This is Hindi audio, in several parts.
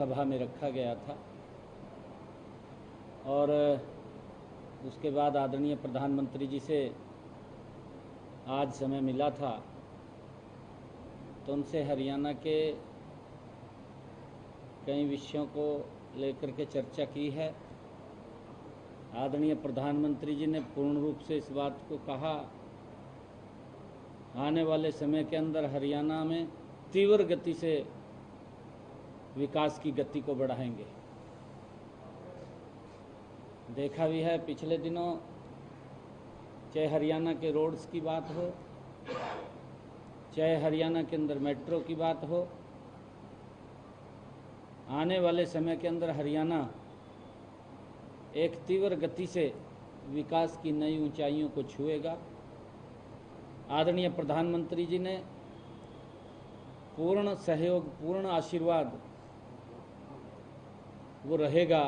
सभा में रखा गया था और उसके बाद आदरणीय प्रधानमंत्री जी से आज समय मिला था तो उनसे हरियाणा के कई विषयों को लेकर के चर्चा की है। आदरणीय प्रधानमंत्री जी ने पूर्ण रूप से इस बात को कहा, आने वाले समय के अंदर हरियाणा में तीव्र गति से विकास की गति को बढ़ाएंगे। देखा भी है पिछले दिनों, चाहे हरियाणा के रोड्स की बात हो, चाहे हरियाणा के अंदर मेट्रो की बात हो, आने वाले समय के अंदर हरियाणा एक तीव्र गति से विकास की नई ऊंचाइयों को छुएगा। आदरणीय प्रधानमंत्री जी ने पूर्ण सहयोग, पूर्ण आशीर्वाद वो रहेगा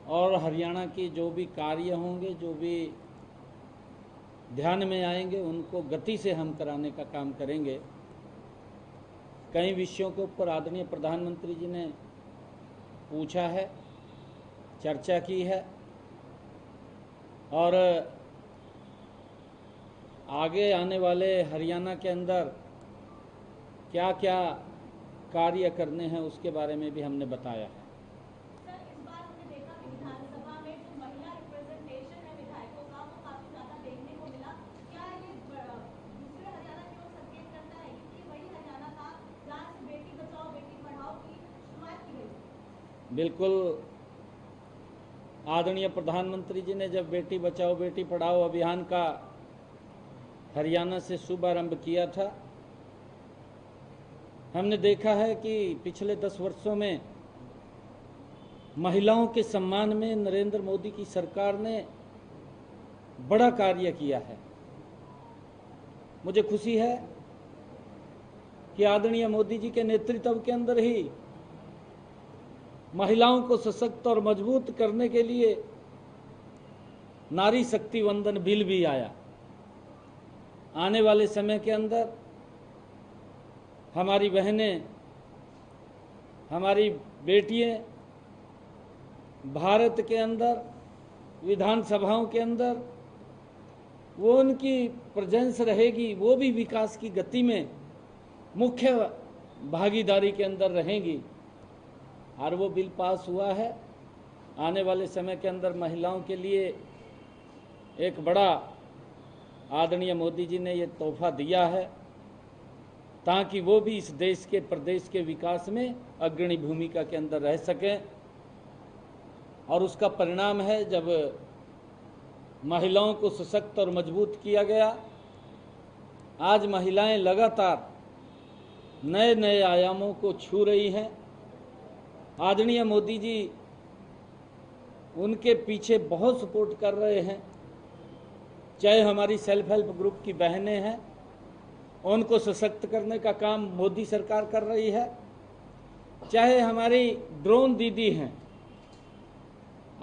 और हरियाणा की जो भी कार्य होंगे, जो भी ध्यान में आएंगे, उनको गति से हम कराने का काम करेंगे। कई विषयों के ऊपर आदरणीय प्रधानमंत्री जी ने पूछा है, चर्चा की है और आगे आने वाले हरियाणा के अंदर क्या क्या कार्य करने हैं उसके बारे में भी हमने बताया है। सर, इस बार हमने देखा कि विधानसभा में जो महिला रिप्रेजेंटेशन है विधायकों का वो काफी ज्यादा देखने को मिला। क्या ये दूसरे हरियाणा की ओर संकेत करता है कि वही हरियाणा था जहाँ से बेटी बचाओ बेटी पढ़ाओ की शुरुआत की गई? बिल्कुल, आदरणीय प्रधानमंत्री जी ने जब बेटी बचाओ बेटी पढ़ाओ अभियान का हरियाणा से शुभारंभ किया था, हमने देखा है कि पिछले 10 वर्षों में महिलाओं के सम्मान में नरेंद्र मोदी की सरकार ने बड़ा कार्य किया है। मुझे खुशी है कि आदरणीय मोदी जी के नेतृत्व के अंदर ही महिलाओं को सशक्त और मजबूत करने के लिए नारी शक्ति वंदन बिल भी आया। आने वाले समय के अंदर हमारी बहनें, हमारी बेटियां भारत के अंदर विधानसभाओं के अंदर वो उनकी प्रेजेंस रहेगी, वो भी विकास की गति में मुख्य भागीदारी के अंदर रहेंगी और वो बिल पास हुआ है। आने वाले समय के अंदर महिलाओं के लिए एक बड़ा आदरणीय मोदी जी ने ये तोहफा दिया है ताकि वो भी इस देश के प्रदेश के विकास में अग्रणी भूमिका के अंदर रह सकें। और उसका परिणाम है जब महिलाओं को सशक्त और मजबूत किया गया। आज महिलाएं लगातार नए नए आयामों को छू रही हैं। आदरणीय मोदी जी उनके पीछे बहुत सपोर्ट कर रहे हैं। चाहे हमारी सेल्फ हेल्प ग्रुप की बहनें हैं, उनको सशक्त करने का काम मोदी सरकार कर रही है, चाहे हमारी ड्रोन दीदी हैं।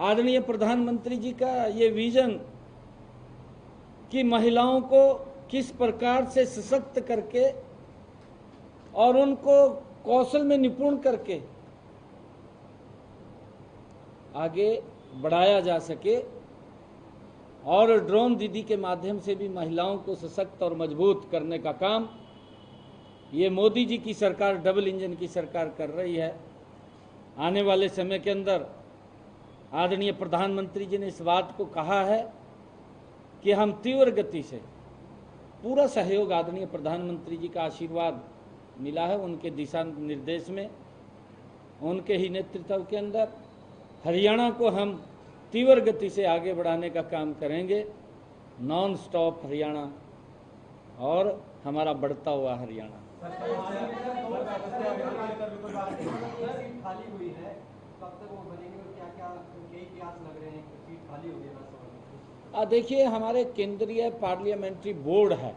आदरणीय प्रधानमंत्री जी का ये विजन कि महिलाओं को किस प्रकार से सशक्त करके और उनको कौशल में निपुण करके आगे बढ़ाया जा सके और ड्रोन दीदी के माध्यम से भी महिलाओं को सशक्त और मजबूत करने का काम ये मोदी जी की सरकार, डबल इंजन की सरकार कर रही है। आने वाले समय के अंदर आदरणीय प्रधानमंत्री जी ने इस बात को कहा है कि हम तीव्र गति से, पूरा सहयोग आदरणीय प्रधानमंत्री जी का आशीर्वाद मिला है उनके दिशा निर्देश में, उनके ही नेतृत्व के अंदर हरियाणा को हम तीव्र गति से आगे बढ़ाने का काम करेंगे। नॉन स्टॉप हरियाणा और हमारा बढ़ता हुआ हरियाणा। देखिए, हमारे केंद्रीय पार्लियामेंट्री बोर्ड है,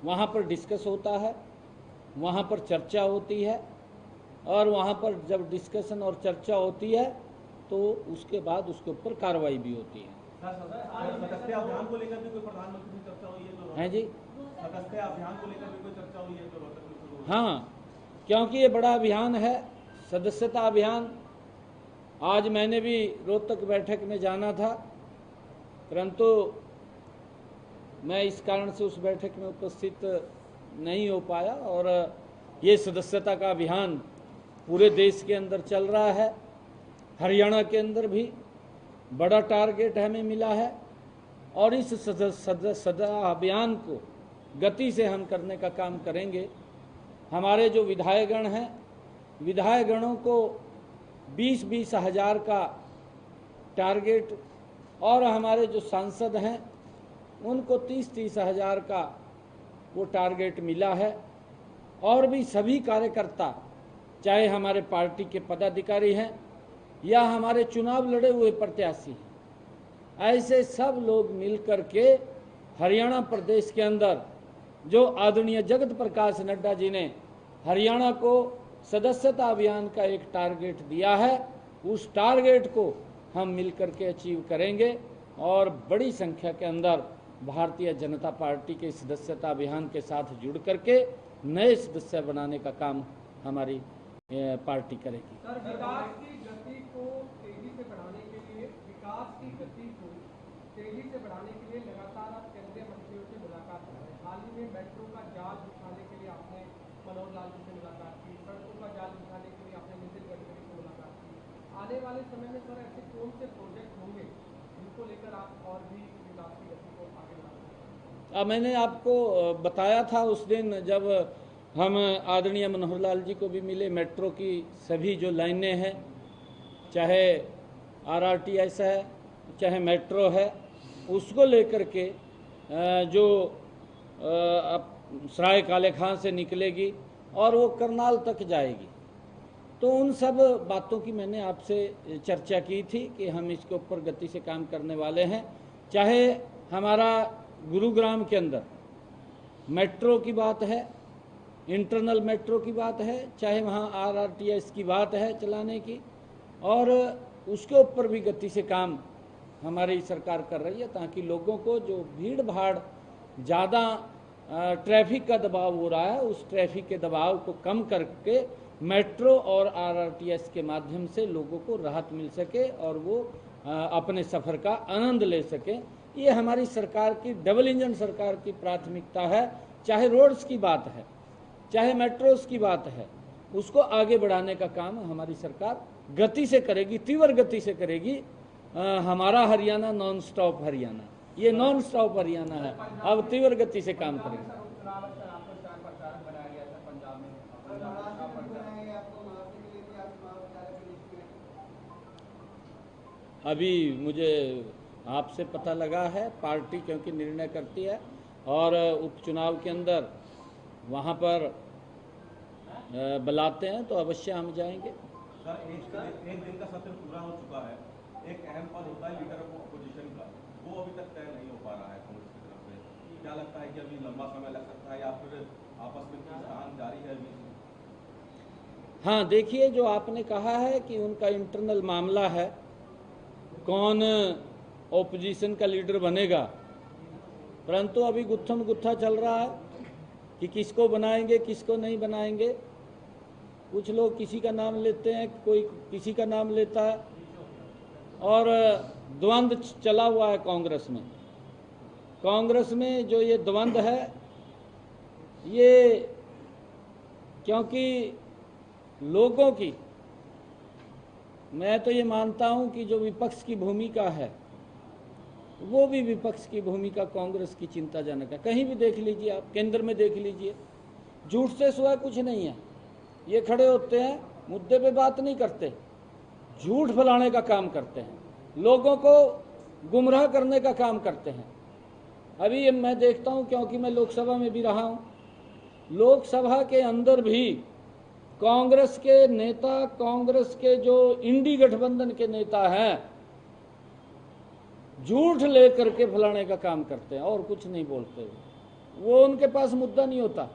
वहाँ पर डिस्कस होता है, वहाँ पर चर्चा होती है और वहाँ पर जब डिस्कशन और चर्चा होती है तो उसके बाद उसके ऊपर कार्रवाई भी होती है। अभियान को लेकर भी कोई प्रधानमंत्री से चर्चा हुई है? तो हैं जी, अभियान को लेकर भी कोई चर्चा हुई है? तो हाँ, क्योंकि ये बड़ा अभियान है, सदस्यता अभियान। आज मैंने भी रोहतक बैठक में जाना था, परंतु मैं इस कारण से उस बैठक में उपस्थित नहीं हो पाया। और ये सदस्यता का अभियान पूरे देश के अंदर चल रहा है। हरियाणा के अंदर भी बड़ा टारगेट हमें मिला है और इस सदस्यता अभियान को गति से हम करने का काम करेंगे। हमारे जो विधायकगण हैं, विधायकगणों को 20-20 हज़ार का टारगेट और हमारे जो सांसद हैं उनको 30-30 हज़ार का वो टारगेट मिला है। और भी सभी कार्यकर्ता, चाहे हमारे पार्टी के पदाधिकारी हैं या हमारे चुनाव लड़े हुए प्रत्याशी हैं, ऐसे सब लोग मिलकर के हरियाणा प्रदेश के अंदर जो आदरणीय जगत प्रकाश नड्डा जी ने हरियाणा को सदस्यता अभियान का एक टारगेट दिया है, उस टारगेट को हम मिलकर के अचीव करेंगे और बड़ी संख्या के अंदर भारतीय जनता पार्टी के सदस्यता अभियान के साथ जुड़ करके नए सदस्य बनाने का काम हमारी पार्टी करेगी। सर, विकास की गति को तेजी से बढ़ाने के लिए लगातार आप केंद्रीय मंत्रियों से मुलाकात कर रहे हैं। हाल ही में मेट्रो का जाल बिछाने के लिए आपने मनोहर लाल जी से मुलाकात की, सड़कों का जाल बिछाने के लिए आपने नितिन गडकरी से मुलाकात की। आने वाले समय में सर ऐसे कौन से प्रोजेक्ट होंगे जिनको लेकर आप और भी विकास की गति को आगे बढ़ाएंगे? मैंने आपको बताया था उस दिन जब हम आदरणीय मनोहर लाल जी को भी मिले, मेट्रो की सभी जो लाइनें हैं, चाहे RRTS है चाहे मेट्रो है, उसको लेकर के जो सराय काले खां से निकलेगी और वो करनाल तक जाएगी, तो उन सब बातों की मैंने आपसे चर्चा की थी कि हम इसके ऊपर गति से काम करने वाले हैं। चाहे हमारा गुरुग्राम के अंदर मेट्रो की बात है, इंटरनल मेट्रो की बात है, चाहे वहाँ RRTS की बात है चलाने की, और उसके ऊपर भी गति से काम हमारी सरकार कर रही है, ताकि लोगों को जो भीड़ भाड़ ज़्यादा ट्रैफिक का दबाव हो रहा है, उस ट्रैफिक के दबाव को कम करके मेट्रो और RRTS के माध्यम से लोगों को राहत मिल सके और वो अपने सफ़र का आनंद ले सके। ये हमारी सरकार की, डबल इंजन सरकार की प्राथमिकता है। चाहे रोड्स की बात है, चाहे मेट्रोस की बात है, उसको आगे बढ़ाने का काम हमारी सरकार गति से करेगी, तीव्र गति से करेगी। हमारा हरियाणा नॉन स्टॉप हरियाणा, ये नॉन स्टॉप हरियाणा है, अब तीव्र गति से काम करेंगे। अभी मुझे आपसे पता लगा है, पार्टी क्योंकि निर्णय करती है और उपचुनाव के अंदर वहाँ पर बुलाते हैं तो अवश्य हम जाएंगे। सर, एक दिन का सत्र पूरा हो चुका है। एक अहम पद होता है लीडर ऑफ अपोजिशन का, वो अभी तक तय नहीं हो पा रहा है कांग्रेस की तरफ से। क्या लगता है कि अभी लंबा समय लग सकता है या फिर आपस में खींचतान जारी है अभी? हाँ, देखिए, जो आपने कहा है कि उनका इंटरनल मामला है, कौन ओपोजिशन का लीडर बनेगा, परंतु अभी गुत्थम गुत्था चल रहा है कि किसको बनाएंगे किसको नहीं बनाएंगे। कुछ लोग किसी का नाम लेते हैं, कोई किसी का नाम लेता है, और द्वंद्व चला हुआ है कांग्रेस में। कांग्रेस में जो ये द्वंद्व है, ये क्योंकि लोगों की, मैं तो ये मानता हूं कि जो विपक्ष की भूमिका है, वो भी विपक्ष की भूमिका कांग्रेस की चिंताजनक है। कहीं भी देख लीजिए आप, केंद्र में देख लीजिए, झूठ से सिवा कुछ नहीं है। ये खड़े होते हैं, मुद्दे पे बात नहीं करते, झूठ फैलाने का काम करते हैं, लोगों को गुमराह करने का काम करते हैं। अभी ये मैं देखता हूं, क्योंकि मैं लोकसभा में भी रहा हूं, लोकसभा के अंदर भी कांग्रेस के नेता, कांग्रेस के जो इंडी गठबंधन के नेता हैं, झूठ लेकर के फैलाने का काम करते हैं और कुछ नहीं बोलते। वो उनके पास मुद्दा नहीं होता।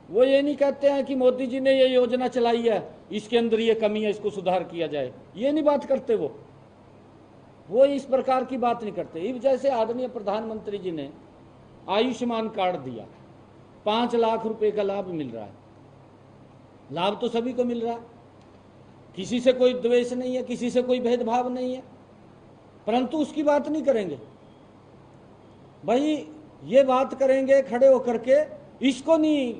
वो ये नहीं कहते हैं कि मोदी जी ने ये योजना चलाई है, इसके अंदर ये कमी है, इसको सुधार किया जाए, ये नहीं बात करते। वो इस प्रकार की बात नहीं करते। इस जैसे आदरणीय प्रधानमंत्री जी ने आयुष्मान कार्ड दिया, 5 लाख रुपए का लाभ मिल रहा है, लाभ तो सभी को मिल रहा है, किसी से कोई द्वेष नहीं है, किसी से कोई भेदभाव नहीं है, परंतु उसकी बात नहीं करेंगे। भाई ये बात करेंगे खड़े होकर के, इसको नहीं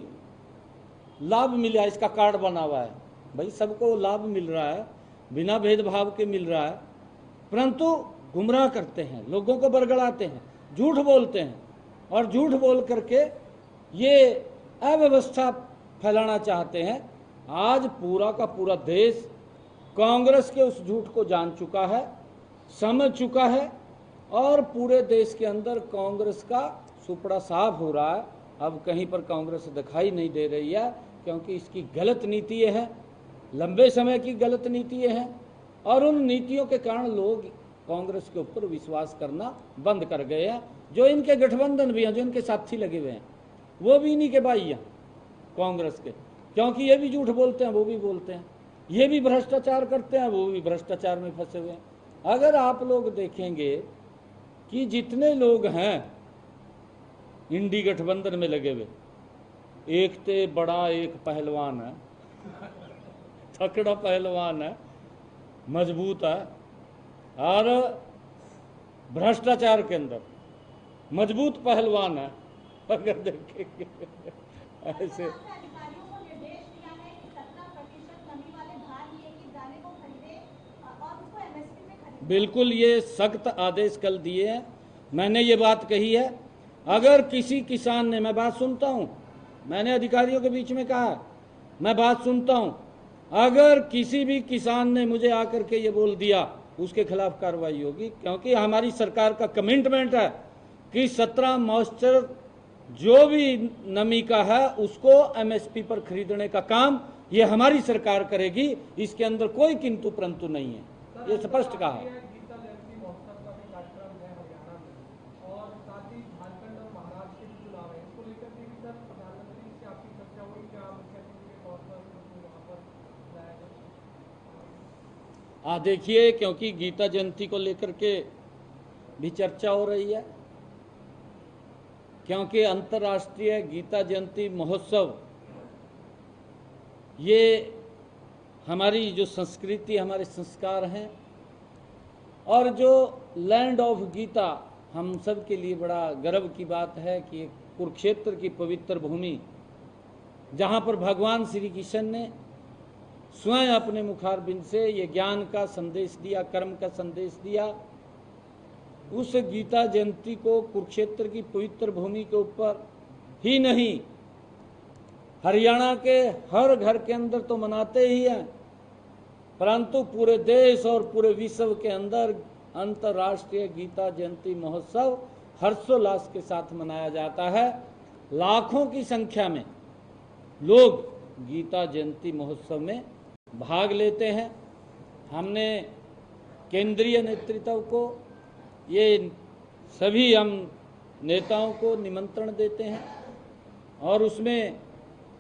लाभ मिला, इसका कार्ड बना हुआ है। भाई सबको लाभ मिल रहा है, बिना भेदभाव के मिल रहा है, परंतु गुमराह करते हैं, लोगों को बरगड़ाते हैं, झूठ बोलते हैं, और झूठ बोल करके ये अव्यवस्था फैलाना चाहते हैं। आज पूरा का पूरा देश कांग्रेस के उस झूठ को जान चुका है, समझ चुका है, और पूरे देश के अंदर कांग्रेस का सुपड़ा साफ हो रहा है। अब कहीं पर कांग्रेस दिखाई नहीं दे रही है, क्योंकि इसकी गलत नीतियाँ हैं, लंबे समय की गलत नीतियाँ हैं, और उन नीतियों के कारण लोग कांग्रेस के ऊपर विश्वास करना बंद कर गए हैं। जो इनके गठबंधन भी हैं, जो इनके साथी लगे हुए हैं, वो भी इन्हीं के भाई हैं कांग्रेस के, क्योंकि ये भी झूठ बोलते हैं, वो भी बोलते हैं, ये भी भ्रष्टाचार करते हैं, वो भी भ्रष्टाचार में फंसे हुए हैं। अगर आप लोग देखेंगे कि जितने लोग हैं इंडी गठबंधन में लगे हुए, एक ते बड़ा एक पहलवान है, तकड़ा पहलवान है, मजबूत है, और भ्रष्टाचार के अंदर मजबूत पहलवान है। अगर देखेंगे ऐसे अधिकारियों को निर्देश दिया है कि 17% नमी वाले धान ये कि दाने को खरीदे और उसको एमएसपी में खरीदे। बिल्कुल ये सख्त आदेश कल दिए हैं। मैंने ये बात कही है, अगर किसी किसान ने, मैं बात सुनता हूँ, मैंने अधिकारियों के बीच में कहा, मैं बात सुनता हूँ, अगर किसी भी किसान ने मुझे आकर के ये बोल दिया, उसके खिलाफ कार्रवाई होगी, क्योंकि हमारी सरकार का कमिटमेंट है कि 17 मॉइस्चर जो भी नमी का है उसको एमएसपी पर खरीदने का काम ये हमारी सरकार करेगी। इसके अंदर कोई किंतु परंतु नहीं है, ये स्पष्ट कहा है। गीता जयंती महोत्सव का भी कार्यक्रम है हरियाणा में, और साथ ही झारखंड और महाराष्ट्र के भी चुनाव है, इसको लेकर के भी सर प्रधानमंत्री से आपकी चर्चा हुई क्या, मुख्य अतिथि के तौर पर उनको वहाँ पर लाया जाए? देखिए, क्योंकि गीता जयंती को लेकर के भी चर्चा हो रही है, क्योंकि अंतर्राष्ट्रीय गीता जयंती महोत्सव ये हमारी जो संस्कृति, हमारे संस्कार हैं, और जो लैंड ऑफ गीता हम सब के लिए बड़ा गर्व की बात है कि एक कुरुक्षेत्र की पवित्र भूमि, जहाँ पर भगवान श्री कृष्ण ने स्वयं अपने मुखारबिंद से ये ज्ञान का संदेश दिया, कर्म का संदेश दिया, उस गीता जयंती को कुरुक्षेत्र की पवित्र भूमि के ऊपर ही नहीं, हरियाणा के हर घर के अंदर तो मनाते ही हैं, परंतु पूरे देश और पूरे विश्व के अंदर अंतर्राष्ट्रीय गीता जयंती महोत्सव हर्षोल्लास के साथ मनाया जाता है। लाखों की संख्या में लोग गीता जयंती महोत्सव में भाग लेते हैं। हमने केंद्रीय नेतृत्व को, ये सभी हम नेताओं को निमंत्रण देते हैं, और उसमें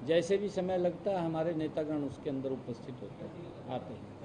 जैसे भी समय लगता है हमारे नेतागण उसके अंदर उपस्थित होते हैं, आते हैं।